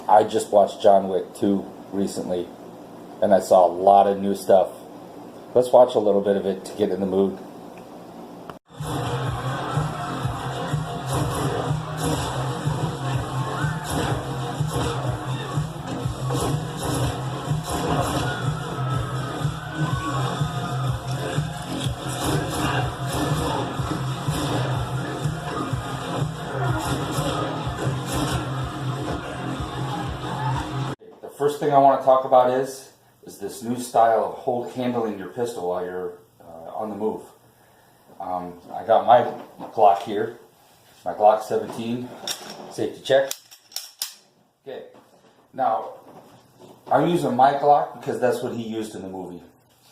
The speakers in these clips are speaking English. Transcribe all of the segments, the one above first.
I just watched John Wick 2 recently, and I saw a lot of new stuff. Let's watch a little bit of it to get in the mood. First thing I want to talk about is this new style of handling your pistol while you're on the move. I got my Glock here, my Glock 17, safety check. Okay, now I'm using my Glock because that's what he used in the movie.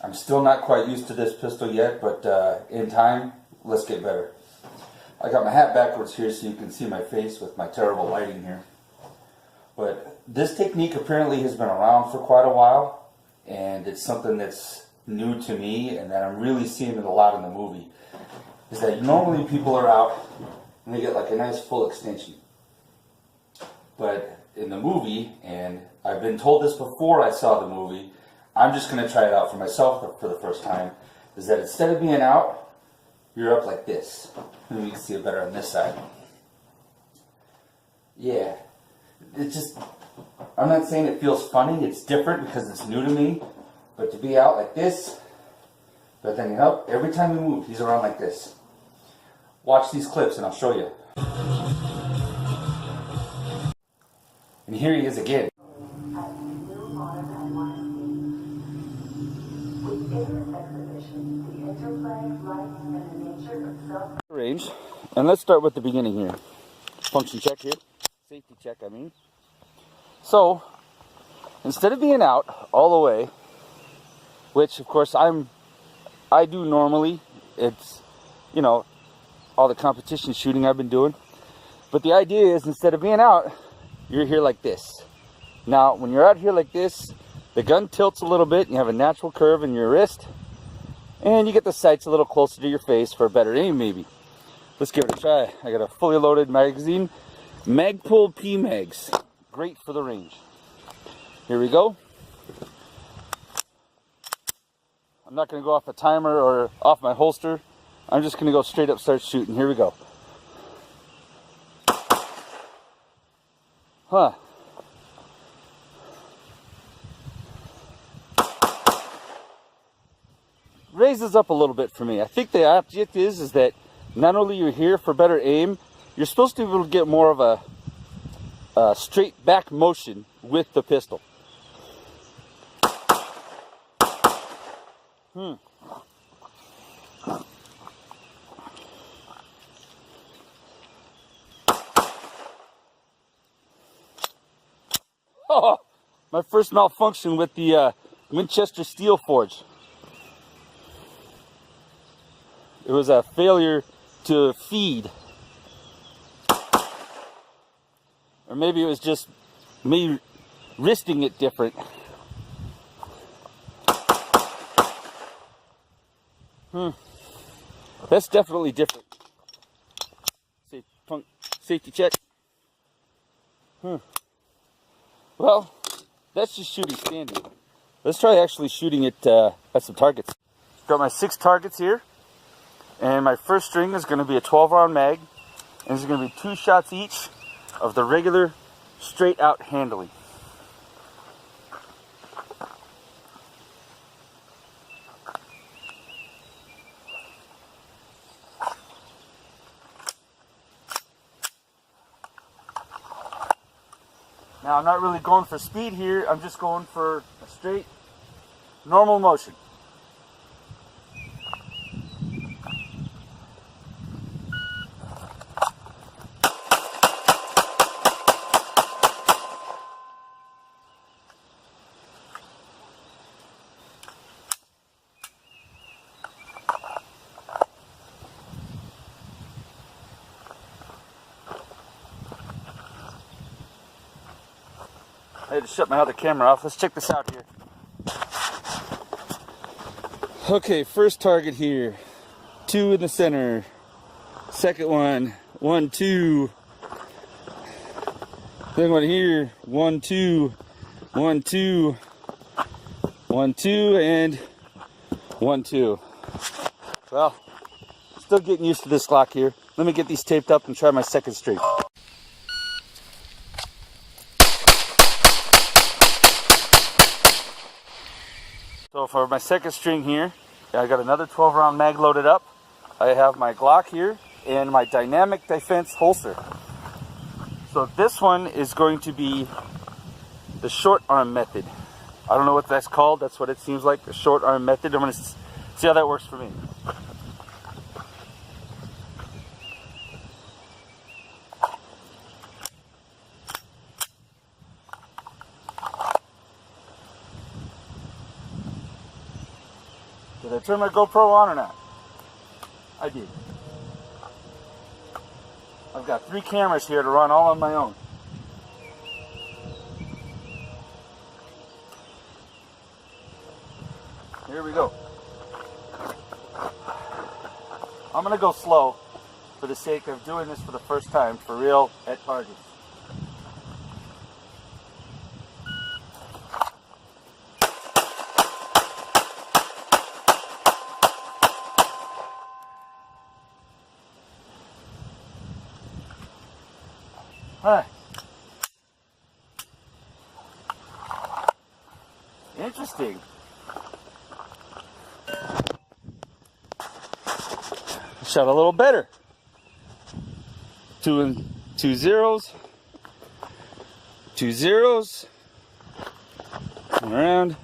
I'm still not quite used to this pistol yet, but in time, let's get better. I got my hat backwards here so you can see my face with my terrible lighting here. But this technique apparently has been around for quite a while, and it's something that's new to me and that I'm really seeing it a lot in the movie. Is that normally people are out and they get like a nice full extension. But in the movie, and I've been told this before I saw the movie, I'm just going to try it out for myself for the first time, is that instead of being out, you're up like this. Maybe you can see it better on this side. Yeah. It's just, I'm not saying it feels funny, it's different because it's new to me, but to be out like this, but then up, every time we move, he's around like this. Watch these clips and I'll show you. And here he is again. Range, and let's start with the beginning here. Function check here. Safety check, I mean. So, instead of being out all the way, which of course I do normally, it's, you know, all the competition shooting I've been doing. But the idea is instead of being out, you're here like this. Now, when you're out here like this, the gun tilts a little bit, and you have a natural curve in your wrist, and you get the sights a little closer to your face for a better aim maybe. Let's give it a try. I got a fully loaded magazine. Magpul P-Mags, great for the range. Here we go. I'm not going to go off a timer or off my holster. I'm just going to go straight up, start shooting. Here we go. Huh. Raises up a little bit for me. I think the object is that not only you're here for better aim, you're supposed to be able to get more of a straight back motion with the pistol. Oh, my first malfunction with the Winchester Steel Forge. It was a failure to feed. Or maybe it was just me wristing it different. That's definitely different. Safety check. Well, that's just shooting standing. Let's try actually shooting it at some targets. Got my 6 targets here. And my first string is going to be a 12-round mag. And there's going to be 2 shots each of the regular straight out handling. Now I'm not really going for speed here, I'm just going for a straight normal motion. I had to shut my other camera off. Let's check this out here. Okay, first target here. 2 in the center. Second one. 1, 2. Then one here, 1, 2, 1, 2, 1, 2, and 1, 2. Well, still getting used to this lock here. Let me get these taped up and try my second string. So for my second string here, I got another 12 round mag loaded up. I have my Glock here and my dynamic defense holster. So this one is going to be the short arm method. I don't know what that's called. That's what it seems like, the short arm method. I'm going to see how that works for me. Did I turn my GoPro on or not? I did. I've got 3 cameras here to run all on my own. Here we go. I'm going to go slow for the sake of doing this for the first time for real at targets. Alright. Interesting. Shot a little better. 2 and 2 zeros. 2 zeros. Turn around.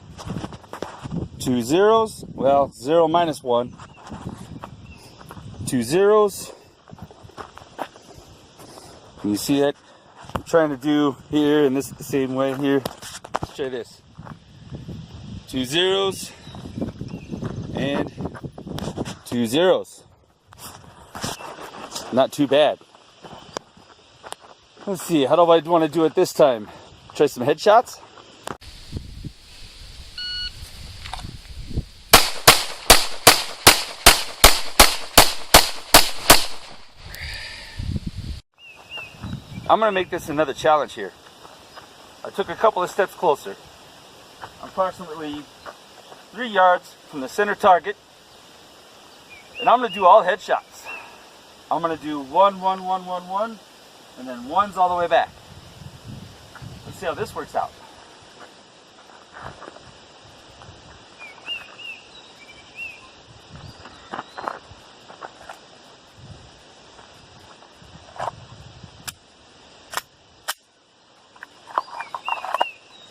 2 zeros. Well, 0 minus 1. 2 zeros. Can you see that? I'm trying to do here, and this is the same way here. Let's try this. 2 zeros and 2 zeros. Not too bad. Let's see, how do I want to do it this time? Try some headshots? I'm going to make this another challenge here. I took a couple of steps closer. I'm approximately 3 yards from the center target. And I'm going to do all headshots. I'm going to do 1, 1, 1, 1, 1, and then 1s all the way back. Let's see how this works out.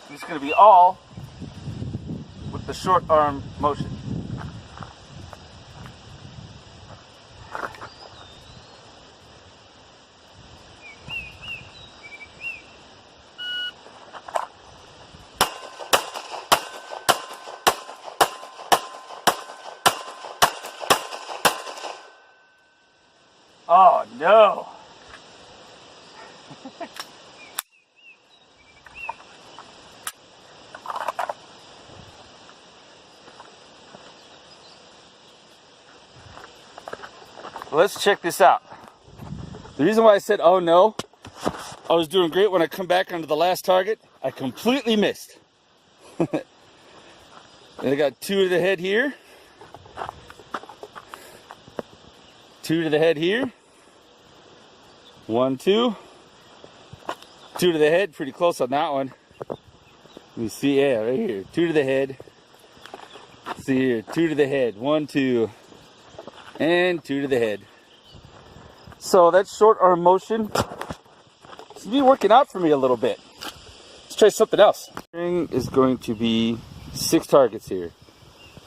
It's going to be all with the short arm motion. Oh no! Let's check this out. The reason why I said oh no, I was doing great when I come back onto the last target. I completely missed. And I got 2 to the head here. 2 to the head here. 1, 2. 2 to the head, pretty close on that one. You see, yeah, right here. 2 to the head. See here, 2 to the head. 1, 2. And 2 to the head. So that short arm motion seems to be working out for me a little bit. Let's try something else. String is going to be 6 targets here.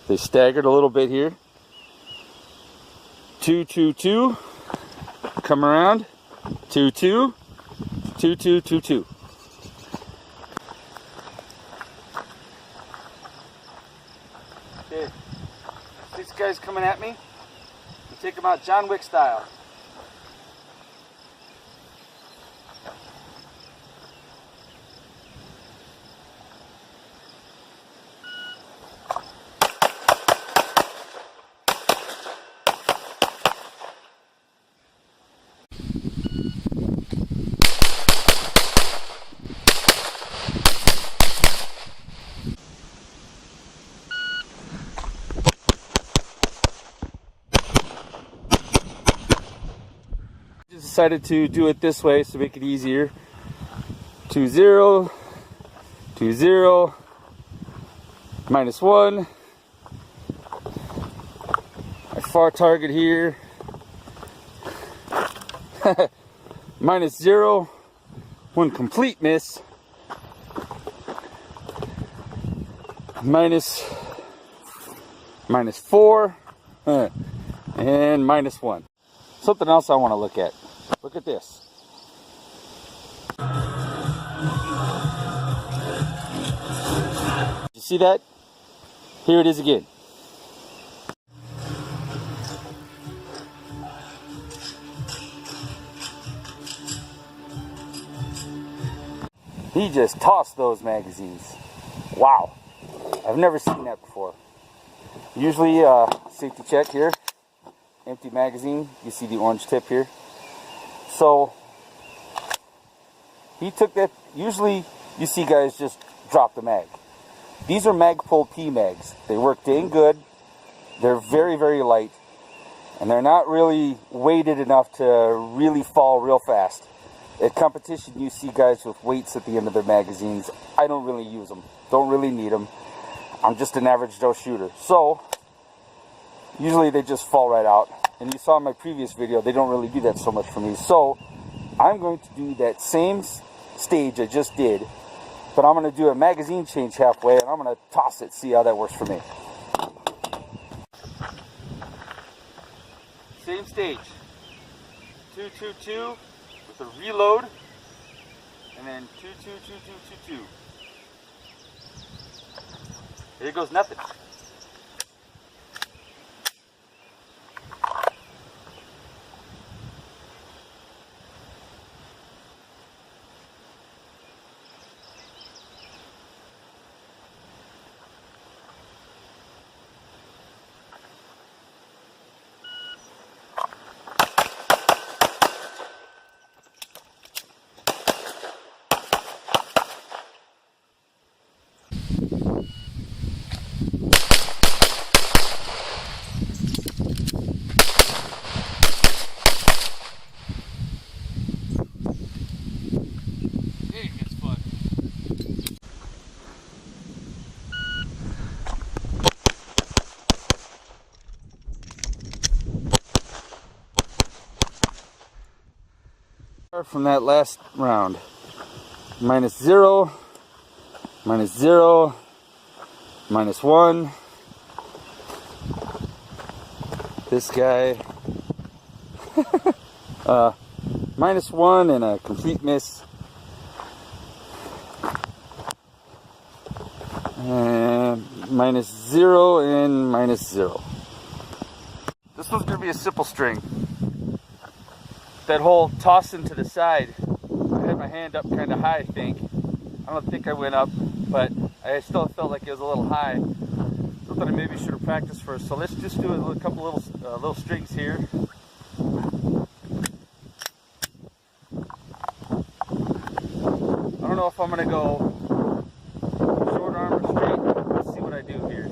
They staggered a little bit here. 2, 2, 2. Come around. 2, 2. 2, 2, 2, 2. Okay. These guys coming at me. Take them out John Wick style. decided to do it this way to make it easier. 2-0, 2-0, -1. My far target here. -0, 1 complete miss. -4, and -1. Something else I want to look at. Look at this. You see that? Here it is again. He just tossed those magazines. Wow. I've never seen that before. Usually, safety check here. Empty magazine. You see the orange tip here. So, he took that. Usually, you see guys just drop the mag. These are Magpul P mags. They work dang good. They're very, very light. And they're not really weighted enough to really fall real fast. At competition, you see guys with weights at the end of their magazines. I don't really use them. Don't really need them. I'm just an average Joe shooter. So, usually they just fall right out. And you saw in my previous video, they don't really do that so much for me. So, I'm going to do that same stage I just did. But I'm going to do a magazine change halfway. And I'm going to toss it, see how that works for me. Same stage. 2-2-2 with a reload. And then 2-2-2-2-2-2. Here goes nothing. From that last round. -0, -0, -1. This guy. -1 and a complete miss. And -0 and -0. This one's going to be a simple string. That whole tossing to the side, I had my hand up kind of high, I think. I don't think I went up, but I still felt like it was a little high. Something I maybe should have practiced first. So let's just do a couple little strings here. I don't know if I'm going to go short arm or straight. Let's see what I do here.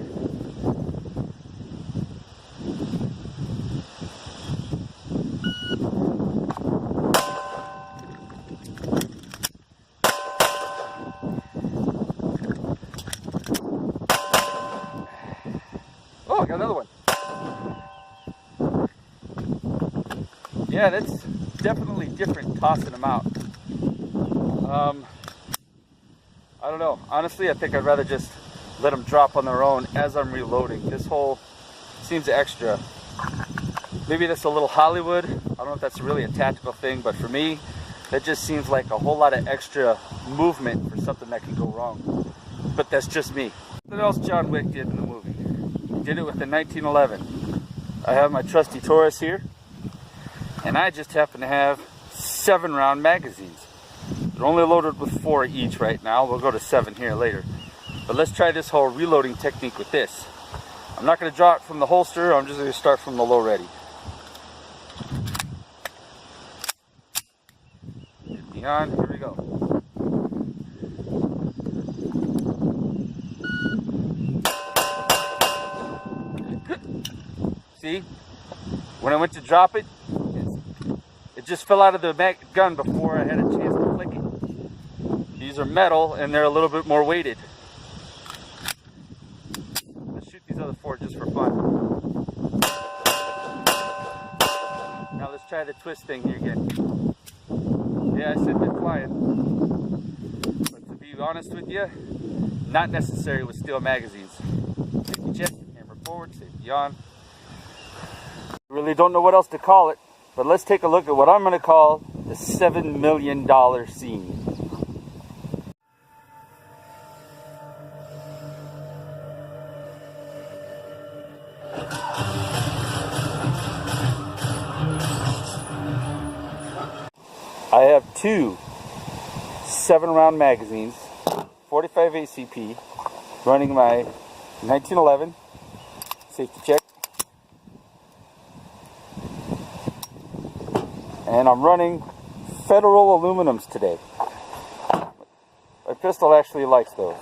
Oh, I got another one. Yeah, that's definitely different tossing them out. I don't know. Honestly, I think I'd rather just let them drop on their own as I'm reloading. This hole seems extra. Maybe that's a little Hollywood. I don't know if that's really a tactical thing, but for me, that just seems like a whole lot of extra movement for something that can go wrong. But that's just me. What else John Wick did in the movie? He did it with the 1911. I have my trusty Taurus here, and I just happen to have 7-round magazines. They're only loaded with 4 each right now. We'll go to 7 here later. But let's try this whole reloading technique with this. I'm not going to draw it from the holster. I'm just going to start from the low ready. Get me on. Here we go. See? When I went to drop it, it It just fell out of the gun before I had a chance to flick it. These are metal and they're a little bit more weighted. Let's shoot these other 4 just for fun. Now let's try the twist thing here again. Yeah, I said they're flying. But to be honest with you, not necessary with steel magazines. Safety check, camera forward, safety on. Really don't know what else to call it, but let's take a look at what I'm going to call the $7 million scene. I have 2 7-round magazines, 45 ACP, running my 1911, safety check, and I'm running Federal aluminums today. My pistol actually likes those.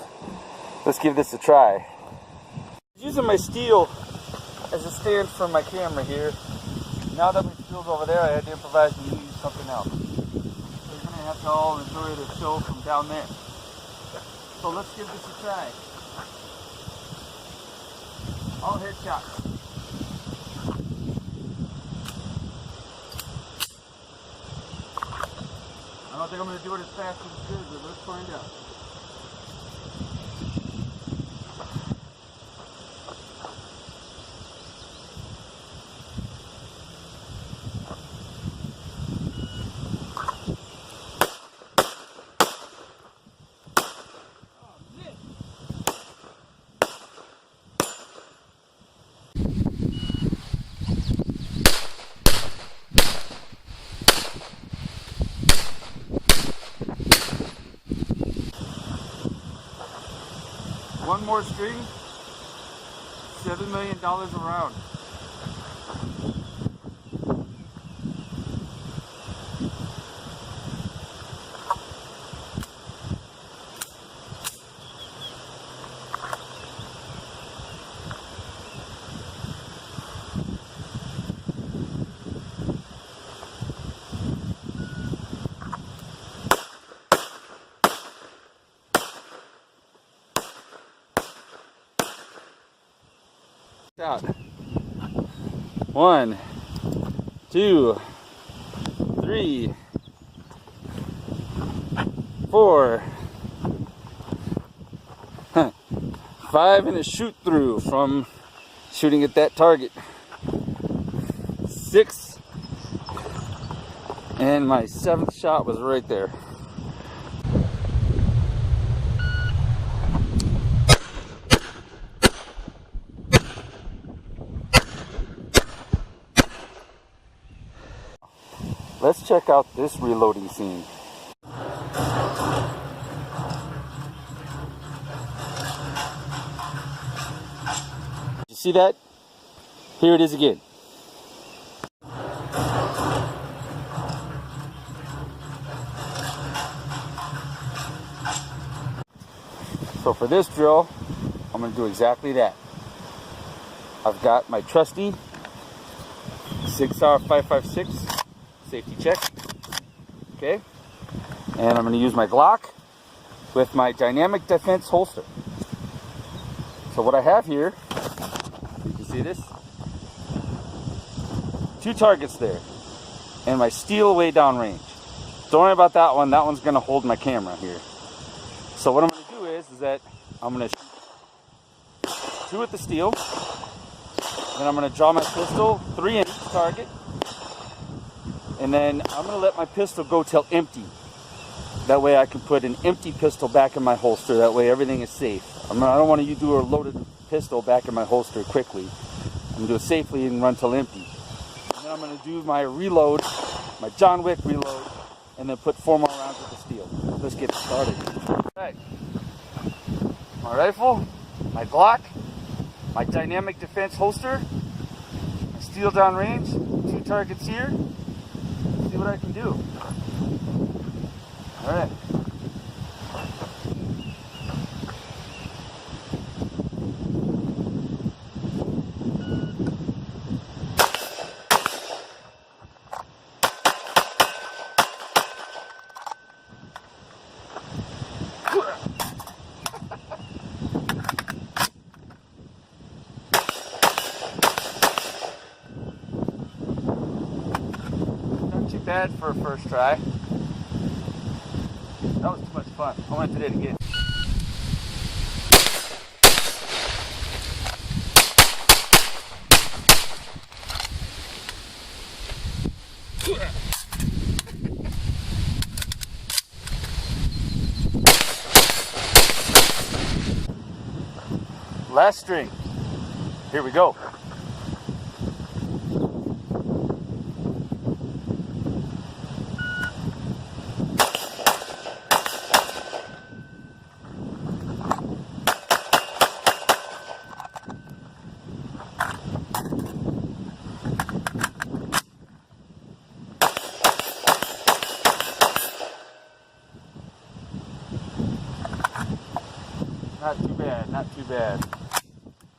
Let's give this a try. Using my steel as a stand for my camera here. Now that my steel's over there, I had to improvise and use something else. So you're going to have to all enjoy the show from down there. So let's give this a try. All headshots. I don't think I'm going to do it as fast as it's good, but let's find out. One more string, $7 million a round. Out. 1, 2, 3, 4, 5 and a shoot through from shooting at that target. 6, and my 7th shot was right there. Let's check out this reloading scene. You see that? Here it is again. So for this drill, I'm going to do exactly that. I've got my trusty 6R 556 safety check, okay, and I'm going to use my Glock with my dynamic defense holster. So what I have here, you can see this, 2 targets there, and my steel way down range. Don't worry about that one. That one's going to hold my camera here. So what I'm going to do is that I'm going to shoot 2 at the steel, then I'm going to draw my pistol, 3 in each target. And then I'm going to let my pistol go till empty. That way I can put an empty pistol back in my holster. That way everything is safe. I don't want to do a loaded pistol back in my holster quickly. I'm going to do it safely and run till empty. And then I'm going to do my reload, my John Wick reload, and then put 4 more rounds with the steel. Let's get started. Alright. My rifle, my Glock, my dynamic defense holster, my steel down range, 2 targets here. See what I can do. All right. bad for a first try. That was too much fun. I want to do that again. Last string. Here we go. Not too bad, not too bad.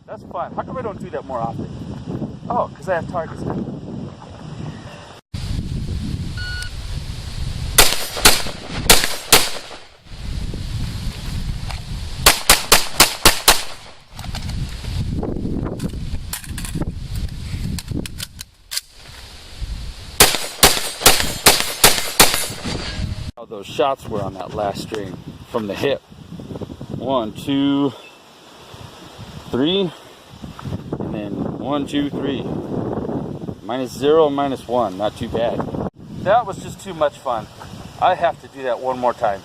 That's fun. How come I don't do that more often? Oh, because I have targets now. How those shots were on that last string from the hip. 1, 2, 3, and then 1, 2, 3. -0, -1, not too bad. That was just too much fun. I have to do that one more time.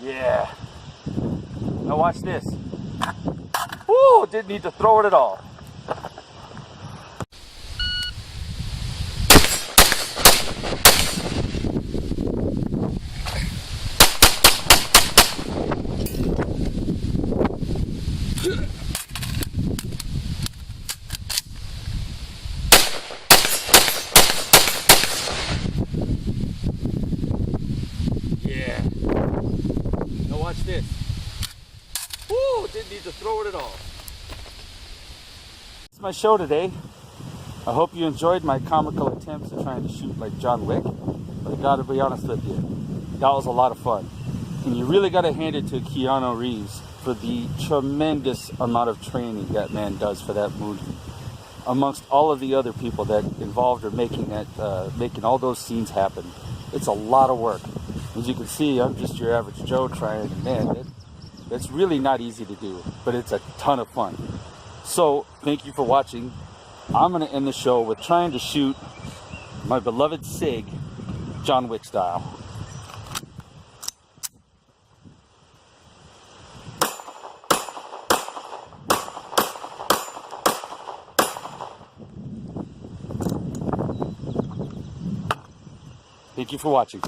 Yeah. Now watch this. Woo! Didn't need to throw it at all. Yeah. Now watch this. Woo! Didn't need to throw it at all. That's my show today. I hope you enjoyed my comical attempts at trying to shoot like John Wick. But I gotta be honest with you, that was a lot of fun. And you really gotta hand it to Keanu Reeves for the tremendous amount of training that man does for that movie. Amongst all of the other people that involved are making all those scenes happen. It's a lot of work. As you can see, I'm just your average Joe trying, and man, that's really not easy to do, but it's a ton of fun. So, thank you for watching. I'm going to end the show with trying to shoot my beloved SIG, John Wick style. Thank you for watching.